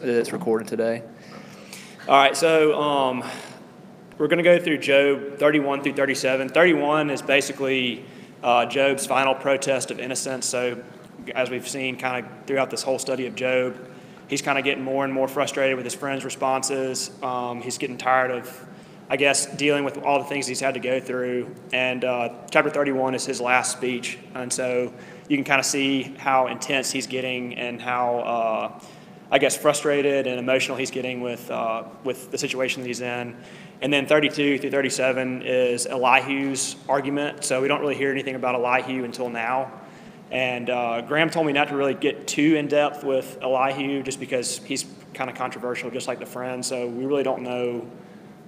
it's recorded today. All right, so we're going to go through Job 31 through 37. 31 is basically Job's final protest of innocence. So as we've seen kind of throughout this whole study of Job, he's kind of getting more and more frustrated with his friends' responses. He's getting tired of, I guess, dealing with all the things he's had to go through. And chapter 31 is his last speech. And so you can kind of see how intense he's getting and how, I guess, frustrated and emotional he's getting with the situation that he's in. And then 32 through 37 is Elihu's argument. So we don't really hear anything about Elihu until now. And Graham told me not to really get too in-depth with Elihu just because he's kind of controversial, just like the friend. So we really don't know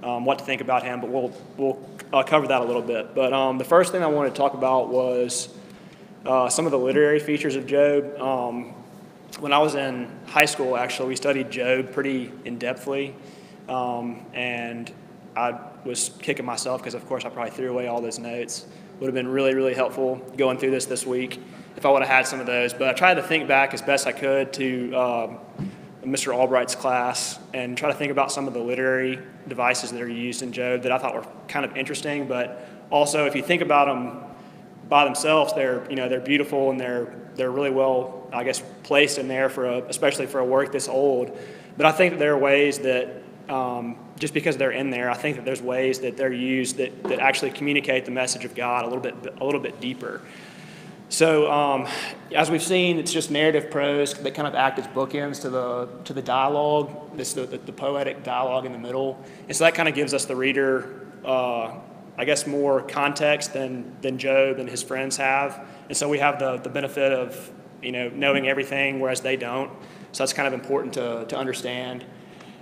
what to think about him, but we'll cover that a little bit. But the first thing I wanted to talk about was some of the literary features of Job. When I was in high school, actually, we studied Job pretty in-depthly, and I was kicking myself because, of course, I probably threw away all those notes. Would have been really, really helpful going through this week if I would have had some of those. But I tried to think back as best I could to Mr. Albright's class and try to think about some of the literary devices that are used in Job that I thought were kind of interesting. But also, if you think about them by themselves, they're beautiful and they're really well, I guess, placed in there especially for a work this old. But I think that there are ways that just because they're in there, I think that there's ways that they're used that actually communicate the message of God a little bit deeper. So as we've seen, it's just narrative prose that kind of act as bookends to the dialogue, the poetic dialogue in the middle. And so that kind of gives us the reader, I guess, more context than Job and his friends have. And so we have the benefit of knowing everything, whereas they don't. So that's kind of important to understand.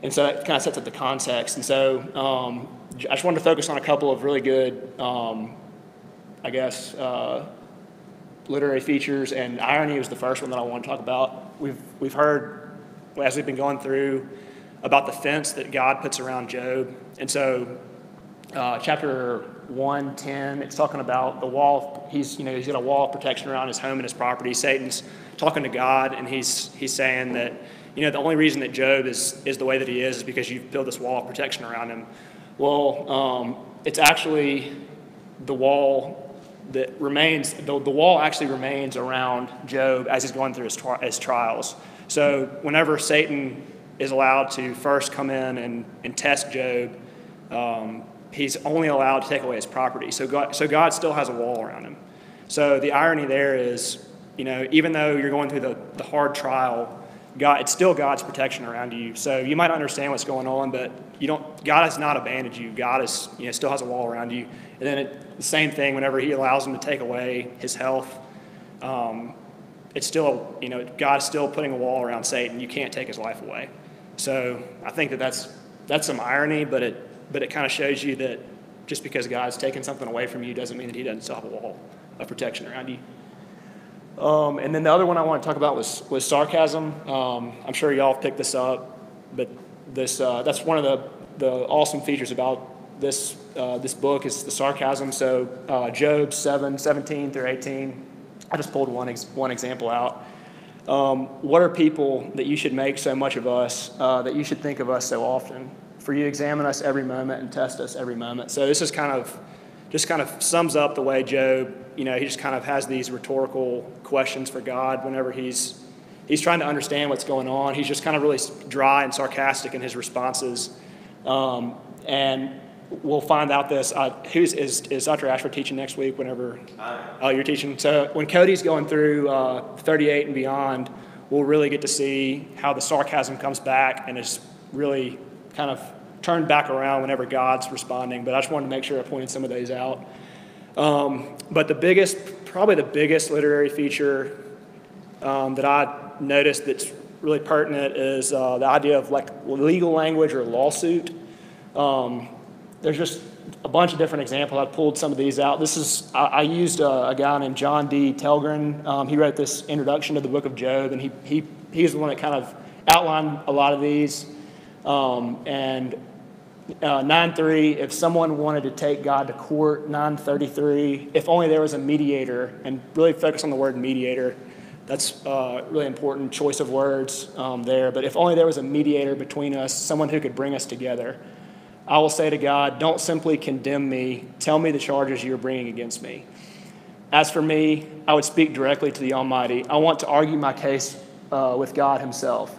And so that kind of sets up the context. And so I just wanted to focus on a couple of really good, I guess, literary features. And irony was the first one that I want to talk about. We've heard, as we've been going through, about the fence that God puts around Job. And so chapter 1:10, it's talking about the wall. He's got a wall of protection around his home and his property. Satan's talking to God, and he's saying that the only reason that Job is the way that he is because you've built this wall of protection around him. Well, it's actually the wall that remains. The wall actually remains around Job as he's going through his trials. So whenever Satan is allowed to first come in and test Job, he's only allowed to take away his property. So God still has a wall around him. So the irony there is, even though you're going through the hard trial, it's still God's protection around you. So you might not understand what's going on, but God has not abandoned you. God is, still has a wall around you. And then the same thing whenever he allows him to take away his health, it's still, God is still putting a wall around Satan. You can't take his life away. So I think that's some irony, but it kind of shows you that just because God's taken something away from you doesn't mean that he doesn't still have a wall of protection around you. And then the other one I want to talk about was sarcasm. I'm sure y'all have picked this up, but that's one of the awesome features about this book is the sarcasm. So Job 7:17 through 18. I just pulled one example out. What are people that you should make so much of us, that you should think of us so often? For you examine us every moment and test us every moment. So this is kind of sums up the way Job, he just kind of has these rhetorical questions for God whenever he's trying to understand what's going on. He's just kind of really dry and sarcastic in his responses. And we'll find out this. Is Dr. Ashford teaching next week whenever? Oh, you're teaching. So when Cody's going through 38 and beyond, we'll really get to see how the sarcasm comes back and is really kind of turned back around whenever God's responding. But I just wanted to make sure I pointed some of those out. But probably the biggest literary feature that I noticed that's really pertinent is the idea of like legal language or lawsuit. There's just a bunch of different examples. I pulled some of these out. I used a guy named John D. Telgren. He wrote this introduction to the book of Job, and he's the one that kind of outlined a lot of these. And 9:3, if someone wanted to take God to court. 9:33, if only there was a mediator, and really focus on the word mediator. That's a really important choice of words there. But if only there was a mediator between us, someone who could bring us together. I will say to God, don't simply condemn me. Tell me the charges you're bringing against me. As for me, I would speak directly to the Almighty. I want to argue my case with God himself.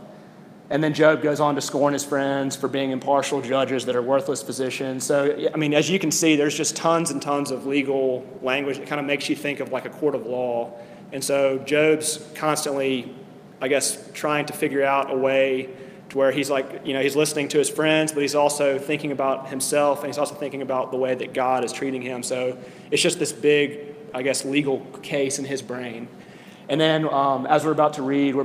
And then Job goes on to scorn his friends for being impartial judges that are worthless physicians. So, I mean, as you can see, there's just tons and tons of legal language that kind of makes you think of like a court of law. And so Job's constantly, I guess, trying to figure out a way to where he's like, he's listening to his friends, but he's also thinking about himself, and he's also thinking about the way that God is treating him. So it's just this big, I guess, legal case in his brain. And then as we're about to read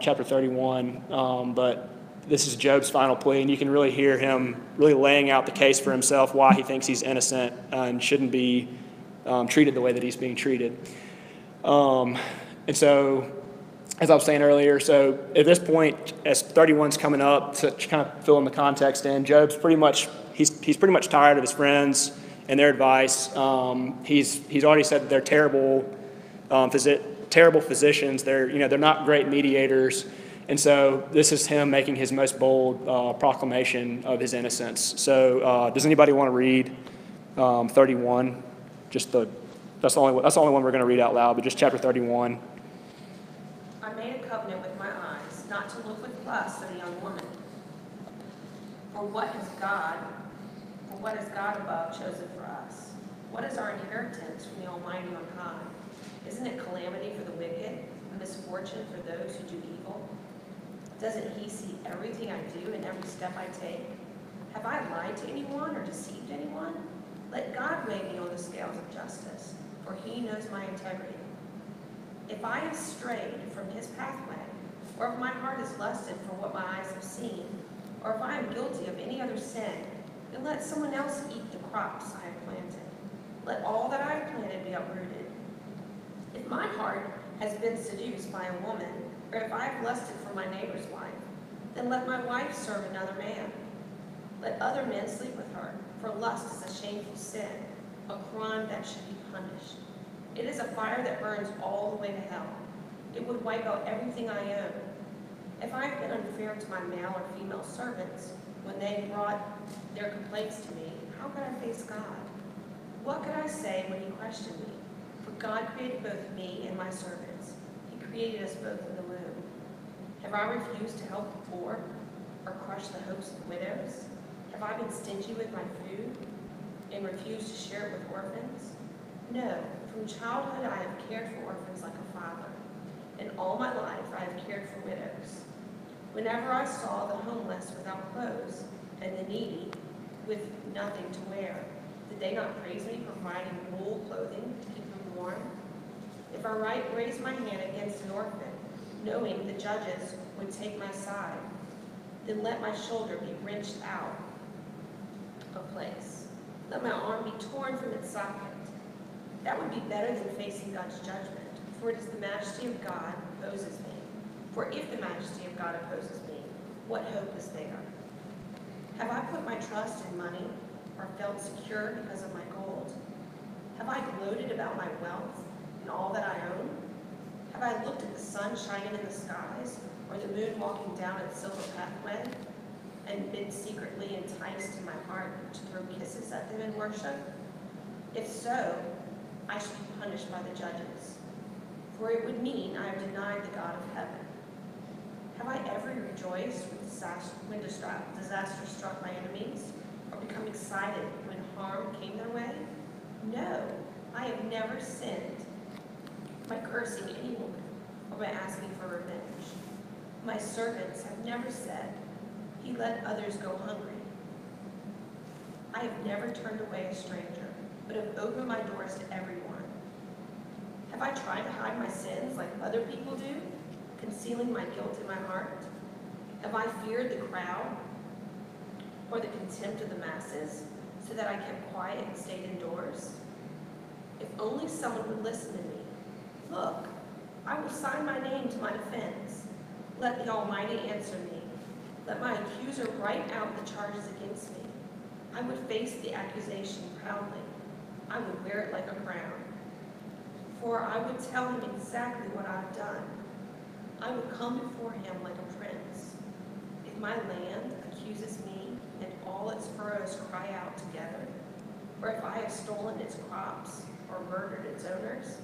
chapter 31, but this is Job's final plea, and you can really hear him really laying out the case for himself, why he thinks he's innocent and shouldn't be treated the way that he's being treated. And so, as I was saying earlier, so at this point, as 31's coming up, to kind of fill in the context in, Job's pretty much, he's pretty much tired of his friends and their advice. He's already said that they're terrible physicians. They're not great mediators. And so this is him making his most bold proclamation of his innocence. So does anybody want to read 31? That's the only one we're going to read out loud, but just chapter 31. I made a covenant with my eyes not to look with lust at a young woman. For what has God above chosen for us? What is our inheritance from the Almighty on high? Isn't it calamity for the wicked, and misfortune for those who do evil? Doesn't he see everything I do and every step I take? Have I lied to anyone or deceived anyone? Let God weigh me on the scales of justice, for he knows my integrity. If I have strayed from his pathway, or if my heart is lusted for what my eyes have seen, or if I am guilty of any other sin, then let someone else eat the crops I have planted. Let all that I have planted be uprooted. If my heart has been seduced by a woman, or if I have lusted for my neighbor's wife, then let my wife serve another man. Let other men sleep with her, for lust is a shameful sin, a crime that should be punished. It is a fire that burns all the way to hell. It would wipe out everything I own. If I have been unfair to my male or female servants when they brought their complaints to me, how could I face God? What could I say when he questioned me? For God created both me and my servants. He created us both in the womb. Have I refused to help the poor or crushed the hopes of widows? Have I been stingy with my food and refused to share it with orphans? No, from childhood I have cared for orphans like a father. And all my life I have cared for widows. Whenever I saw the homeless without clothes and the needy with nothing to wear, did they not praise me, providing wool clothing to keep them warm? If I raised my hand against an orphan, knowing the judges would take my side, then let my shoulder be wrenched out of place. Let my arm be torn from its socket. That would be better than facing God's judgment, for it is the majesty of God opposes me. For if the majesty of God opposes me, what hope is there? Have I put my trust in money, or felt secure because of my gold? Have I gloated about my wealth and all that I own? Have I looked at the sun shining in the skies, or the moon walking down its silver pathway, and been secretly enticed in my heart to throw kisses at them in worship? If so, I should be punished by the judges, for it would mean I have denied the God of heaven. Have I ever rejoiced when disaster struck my enemies, or become excited when harm came their way? No, I have never sinned by cursing any woman or by asking for revenge. My servants have never said, he let others go hungry. I have never turned away a stranger, but have opened my doors to everyone. Have I tried to hide my sins like other people do, concealing my guilt in my heart? Have I feared the crowd or the contempt of the masses, so that I kept quiet and stayed indoors? If only someone would listen to me. Look, I will sign my name to my defense. Let the Almighty answer me. Let my accuser write out the charges against me. I would face the accusation proudly. I would wear it like a crown. for I would tell him exactly what I've done. I would come before him like a prince. If my land accuses me and all its furrows cry out together, or if I have stolen its crops or murdered its owners,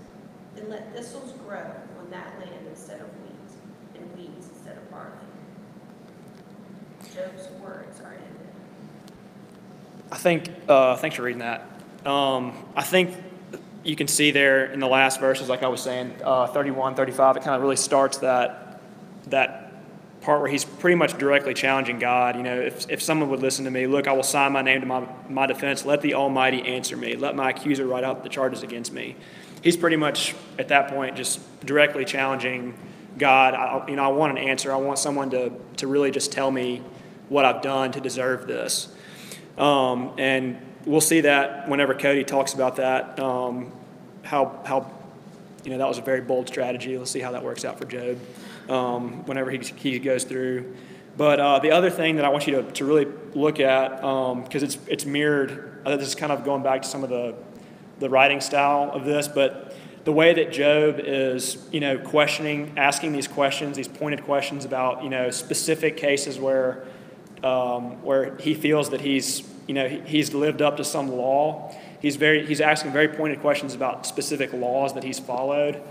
then let thistles grow on that land instead of wheat, and weeds instead of barley. Job's words are ended. I think, thanks for reading that. I think you can see there in the last verses, like I was saying, 31, 35, it kind of really starts that part where he's pretty much directly challenging God. You know, if someone would listen to me, look, I will sign my name to my defense. Let the Almighty answer me. Let my accuser write out the charges against me. He's pretty much, at that point, just directly challenging God. I want an answer. I want someone to really just tell me what I've done to deserve this. And we'll see that whenever Cody talks about that, how that was a very bold strategy. Let's see how that works out for Job whenever he goes through. But the other thing that I want you to really look at, because it's mirrored, this is kind of going back to some of the writing style of this, but the way that Job is, questioning, asking these questions, these pointed questions about, specific cases where he feels that he's lived up to some law. He's asking very pointed questions about specific laws that he's followed.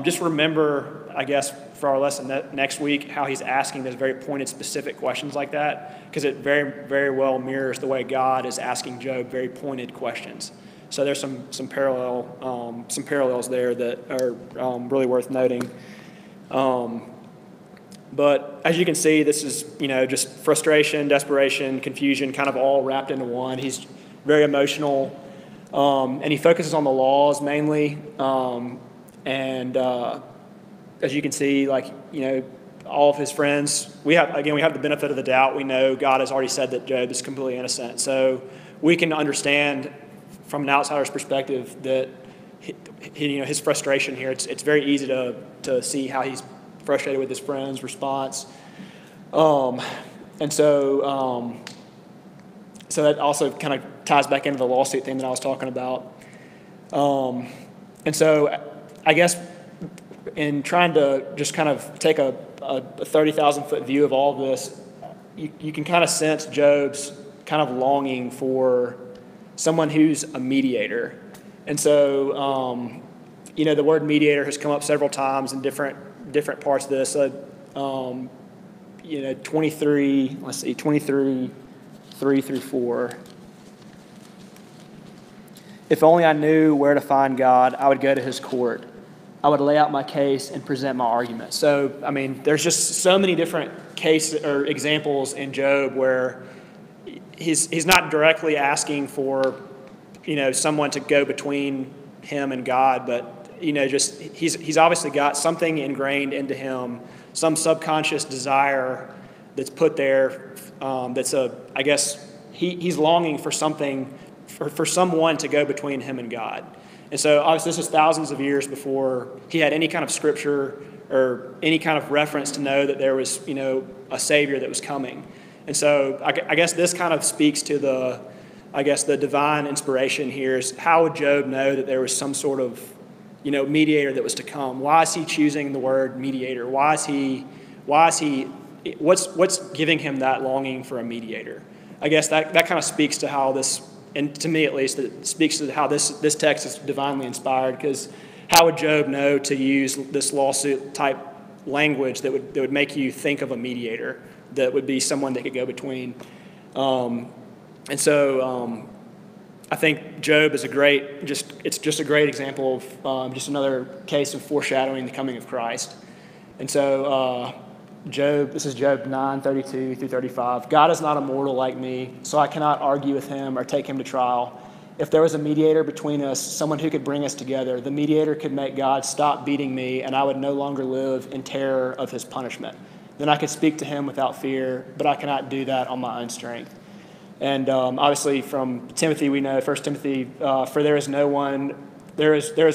Just remember, I guess, for our lesson next week, how he's asking those very pointed, specific questions like that, because it very, very well mirrors the way God is asking Job very pointed questions. So there's some parallels there that are really worth noting. But as you can see, this is, just frustration, desperation, confusion, kind of all wrapped into one. He's very emotional, and he focuses on the laws mainly. And as you can see, all of his friends, we have the benefit of the doubt. We know God has already said that Job is completely innocent. So we can understand from an outsider's perspective that his frustration here. It's very easy to see how he's frustrated with his friend's response. And so that also kind of ties back into the lawsuit thing that I was talking about. And so I guess in trying to just kind of take a 30,000-foot view of all of this, you can kind of sense Job's kind of longing for someone who's a mediator. And so, the word mediator has come up several times in different parts of this. 23, 3 through 4. If only I knew where to find God, I would go to his court. I would lay out my case and present my argument. So, there's just so many different cases or examples in Job where he's not directly asking for, someone to go between him and God, but, he's obviously got something ingrained into him, some subconscious desire that's put there he's longing for something, for someone to go between him and God. And so obviously this was thousands of years before he had any kind of scripture or any kind of reference to know that there was, a Savior that was coming. And so I guess this kind of speaks to the divine inspiration here is how would Job know that there was some sort of, mediator that was to come? Why is he choosing the word mediator? What's giving him that longing for a mediator? I guess that kind of speaks to how this, and to me at least, it speaks to how this text is divinely inspired, because how would Job know to use this lawsuit type language that would make you think of a mediator, that would be someone that could go between? And so I think Job is it's just a great example of just another case of foreshadowing the coming of Christ. And so this is Job 9:32 through 35. God is not a mortal like me, so I cannot argue with him or take him to trial. If there was a mediator between us, someone who could bring us together, the mediator could make God stop beating me, and I would no longer live in terror of his punishment. Then I could speak to him without fear, but I cannot do that on my own strength. And obviously from Timothy we know, 1 Timothy, for there is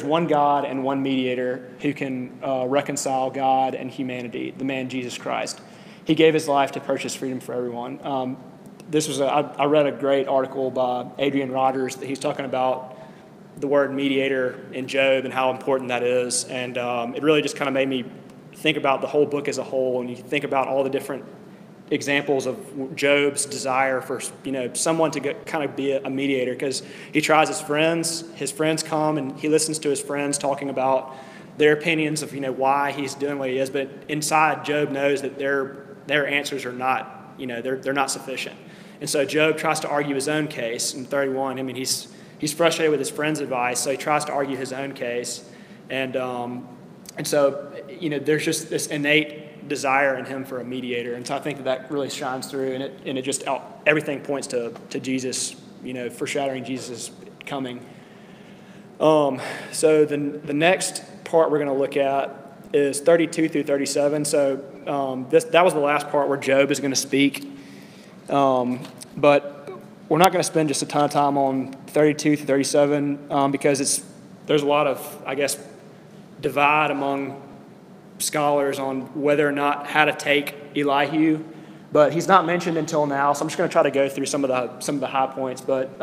one God and one mediator who can reconcile God and humanity, the man Jesus Christ. He gave his life to purchase freedom for everyone. I read a great article by Adrian Rogers that he's talking about the word mediator in Job and how important that is. And it really just kind of made me think about the whole book as a whole. And you think about all the different examples of Job's desire for, someone to kind of be a mediator, because he tries his friends come and he listens to his friends talking about their opinions of, why he's doing what he is. But inside, Job knows that their answers are not, they're not sufficient. And so Job tries to argue his own case in 31. I mean, he's frustrated with his friend's advice, so he tries to argue his own case. And so, there's just this innate desire in him for a mediator. And so I think that really shines through, and it just, everything points to Jesus, foreshadowing Jesus' coming. So the next part we're going to look at is 32 through 37. So that was the last part where Job is going to speak. But we're not going to spend just a ton of time on 32 through 37 because there's a lot of, I guess, divide among scholars on whether or not how to take Elihu. But he's not mentioned until now, so I'm just going to try to go through some of the high points. But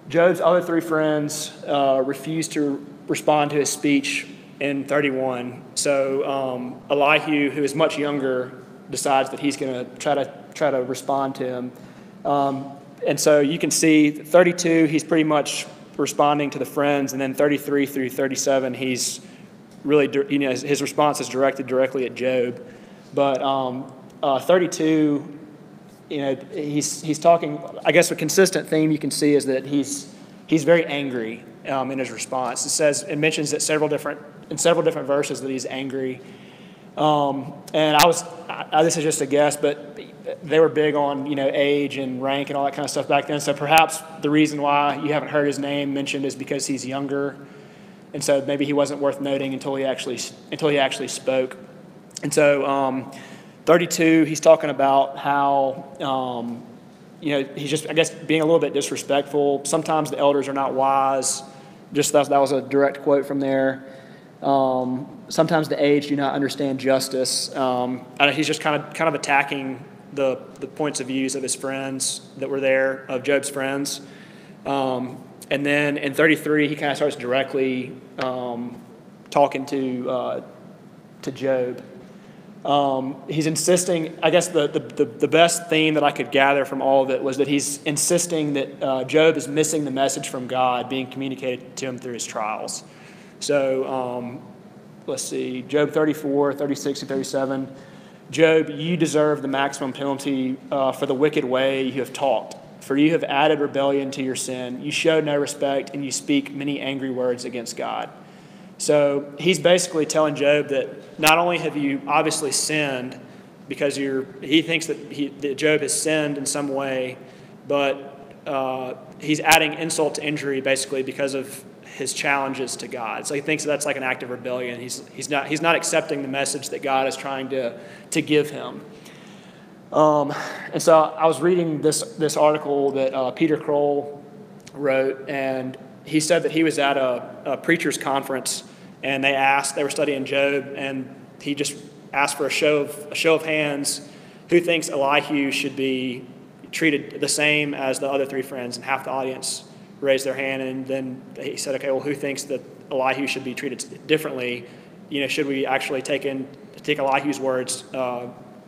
Job's other three friends refused to respond to his speech in 31. So Elihu, who is much younger, decides that he's going to try to respond to him. And so you can see 32, he's pretty much responding to the friends, and then 33 through 37, he's really, his response is directed directly at Job. But 32, he's talking. I guess a consistent theme you can see is that he's very angry in his response. It mentions that several different verses that he's angry. And this is just a guess, but they were big on age and rank and all that kind of stuff back then. So perhaps the reason why you haven't heard his name mentioned is because he's younger, and so maybe he wasn't worth noting until he actually spoke. And so 32, he's talking about how he's just, I guess, being a little bit disrespectful. Sometimes the elders are not wise. Just that was a direct quote from there. Sometimes the aged do not understand justice. And he's just kind of attacking the points of views of his friends that were there, of Job's friends. And then in 33, he kind of starts directly talking to Job. He's insisting, I guess the best theme that I could gather from all of it was that he's insisting that Job is missing the message from God being communicated to him through his trials. So let's see, Job 34, 36, and 37. Job, you deserve the maximum penalty for the wicked way you have talked. For you have added rebellion to your sin. You show no respect, and you speak many angry words against God. So he's basically telling Job that not only have you obviously sinned, because he thinks that Job has sinned in some way, but he's adding insult to injury basically because of his challenges to God. So he thinks that's like an act of rebellion. He's not accepting the message that God is trying to give him. And so I was reading this article that Peter Kroll wrote, and he said that he was at a preacher's conference, and they were studying Job, and he just asked for a show of hands who thinks Elihu should be treated the same as the other three friends, and half the audience raised their hand, and then he said, okay, well, who thinks that Elihu should be treated differently? Should we actually take Elihu's words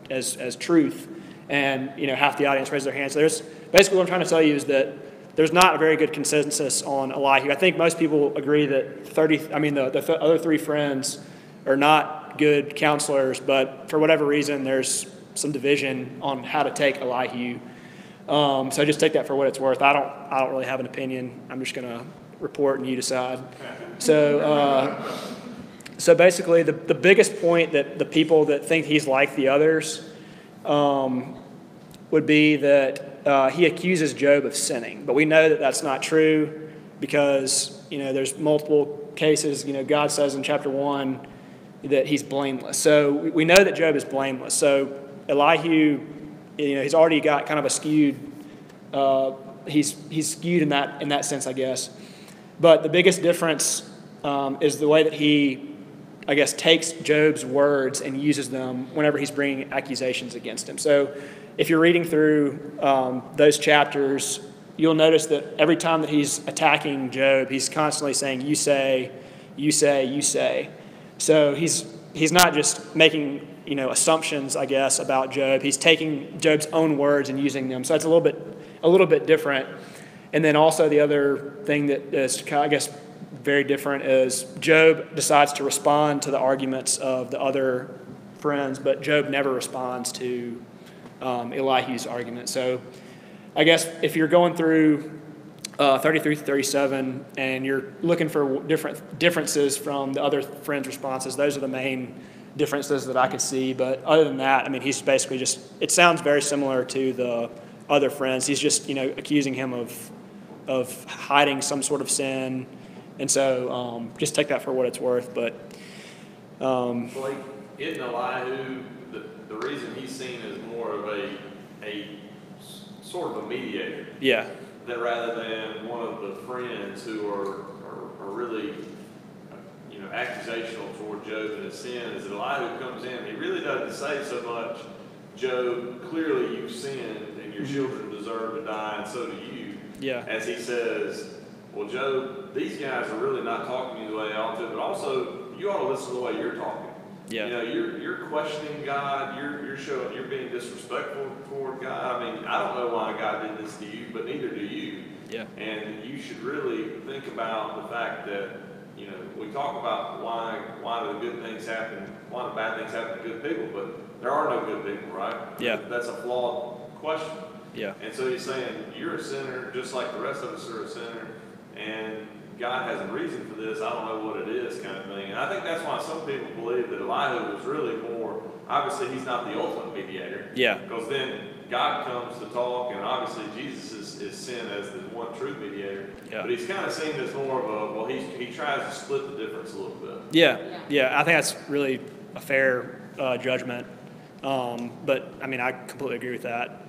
as truth? And half the audience raised their hands. So basically what I'm trying to tell you is that there's not a very good consensus on Elihu. I think most people agree that the other three friends are not good counselors, but for whatever reason, there's some division on how to take Elihu. So just take that for what it's worth. I don't really have an opinion. I'm just going to report and you decide. So basically, the biggest point that the people that think he's like the others would be that he accuses Job of sinning. But we know that that's not true because, there's multiple cases. God says in chapter 1 that he's blameless. So we know that Job is blameless. So Elihu, he's already got kind of a skewed, he's skewed in that sense, I guess. But the biggest difference is the way that he, I guess, takes Job's words and uses them whenever he's bringing accusations against him. So if you're reading through those chapters, you'll notice that every time that he's attacking Job, he's constantly saying, you say, you say, you say. So he's not just making, assumptions, I guess, about Job. He's taking Job's own words and using them. So that's a little bit different. And then also the other thing that is, I guess, very different is Job decides to respond to the arguments of the other friends, but Job never responds to Elihu's argument. So I guess if you're going through 33 to 37 and you're looking for differences from the other friends' responses, those are the main differences that I could see. But other than that, I mean, he's basically just, it sounds very similar to the other friends. He's just, accusing him of hiding some sort of sin. And so just take that for what it's worth. But Blake, isn't Elihu, the reason he's seen as more of a sort of a mediator? Yeah. That rather than one of the friends who are really, accusational toward Job and his sin, is that Elihu comes in, he really doesn't say so much, Job, clearly you've sinned and your children deserve to die and so do you. Yeah. As he says, well, Job, these guys are really not talking to you the way they ought to, but also you ought to listen to the way you're talking. Yeah. You're questioning God. You're showing you're being disrespectful toward God. I mean, I don't know why God did this to you, but neither do you. Yeah. And you should really think about the fact that we talk about why the good things happen, why the bad things happen to good people, but there are no good people, right? Yeah. That's a flawed question. Yeah. And so he's saying you're a sinner, just like the rest of us are a sinner, and God has a reason for this. I don't know what it is, kind of thing. And I think that's why some people believe that Elihu was really more. Obviously, he's not the ultimate mediator. Yeah. Because then God comes to talk, and obviously Jesus is seen as the one true mediator. Yeah. But he's kind of seen as more of he tries to split the difference a little bit. Yeah. I think that's really a fair judgment. But I mean, I completely agree with that.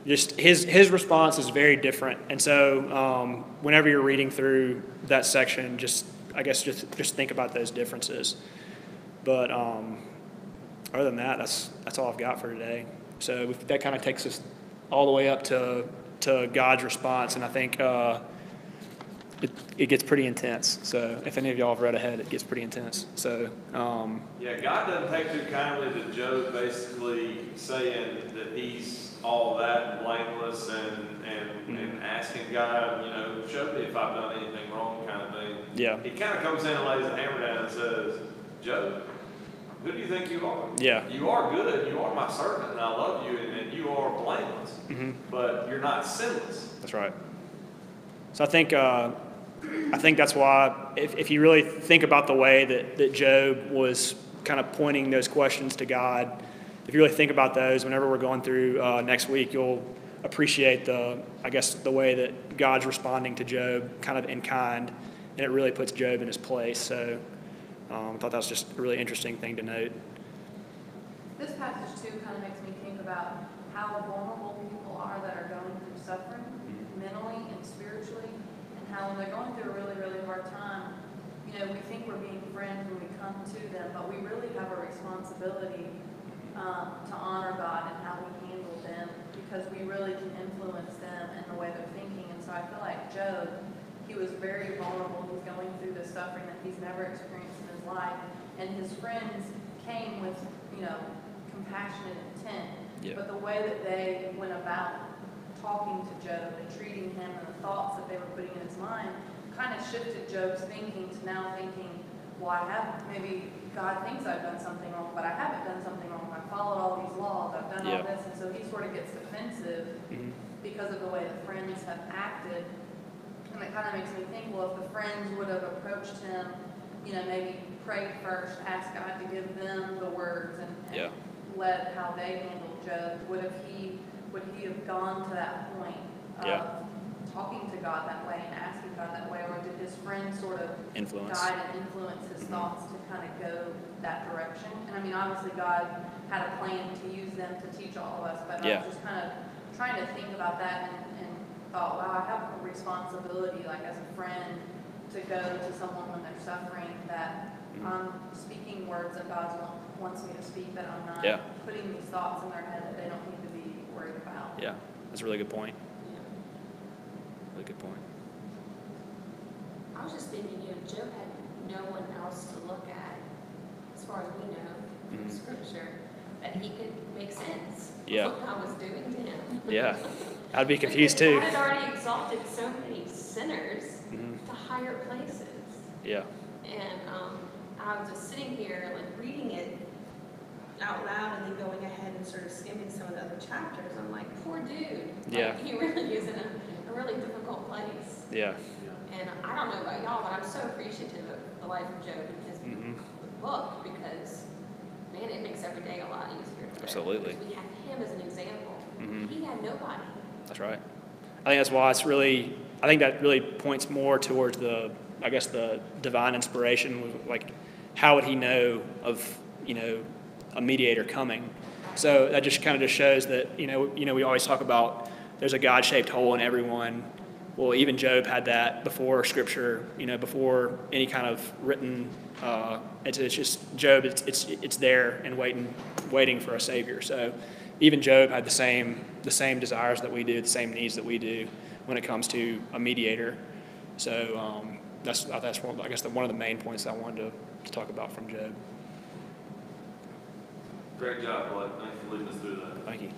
Just his response is very different, and so whenever you're reading through that section, just think about those differences. But other than that, that's all I've got for today. So that kind of takes us all the way up to God's response, and I think it gets pretty intense. So if any of y'all have read ahead, it gets pretty intense. So yeah, God doesn't take too kindly to Job basically saying that he's all that blameless and asking God, show me if I've done anything wrong, kind of thing. Yeah. He kind of comes in and lays the hammer down and says, Job, who do you think you are? Yeah. You are good. You are my servant, and I love you, and you are blameless. Mm-hmm. But you're not sinless. That's right. So I think that's why if you really think about the way that Job was kind of pointing those questions to God, if you really think about those, whenever we're going through next week, you'll appreciate the way that God's responding to Job kind of in kind, and it really puts Job in his place. So I thought that was just a really interesting thing to note. This passage, too, kind of makes me think about how vulnerable people are that are going through suffering, mentally and spiritually, and how when they're going through a really, really hard time, we think we're being friends when we come to them, but we really have a responsibility to honor God and how we handle them, because we really can influence them in the way they're thinking. And so I feel like Job, he was very vulnerable. He's going through this suffering that he's never experienced in his life, and his friends came with compassionate intent. Yeah. But the way that they went about talking to Job and treating him and the thoughts that they were putting in his mind kind of shifted Job's thinking to now thinking, well, maybe God thinks I've done something wrong, but I haven't done something wrong. I've followed all these laws. I've done all this. And so he sort of gets defensive because of the way the friends have acted. And it kind of makes me think, well, if the friends would have approached him, maybe prayed first, asked God to give them the words and let how they handled Job, would he have gone to that point of talking to God that way and asking God that way, or did his friends sort of guide and influence his thoughts to kind of go that direction? And I mean, obviously God had a plan to use them to teach all of us, but I was just kind of trying to think about that and thought, wow, I have a responsibility, like as a friend, to go to someone when they're suffering, that I'm speaking words that God wants me to speak, that I'm not putting these thoughts in their head that they don't need to be worried about. Yeah, that's a really good point. good point. I was just thinking, Job had no one else to look at, as far as we know from Scripture, that he could make sense Yeah. of what God was doing to him. Yeah. I'd be confused Because too. God had already exalted so many sinners to higher places. Yeah. And I was just sitting here, like, reading it out loud and then going ahead and sort of skimming some of the other chapters. I'm like, poor dude. Yeah. Like, he really is in a really difficult place. Yeah. And I don't know about y'all, but I'm so appreciative of the life of Job and his book, because, man, it makes every day a lot easier. Absolutely. Because we have him as an example. He had nobody. That's right. I think that's why I think that really points more towards the divine inspiration, like how would he know of, a mediator coming? So that just kind of just shows that, we always talk about there's a God-shaped hole in everyone. Well, even Job had that before Scripture, before any kind of written. It's just Job. It's there and waiting for a Savior. So even Job had the same desires that we do, the same needs that we do when it comes to a mediator. So that's one, I guess one of the main points I wanted to talk about from Job. Great job, Blake. Thanks for leading us through that. Thank you.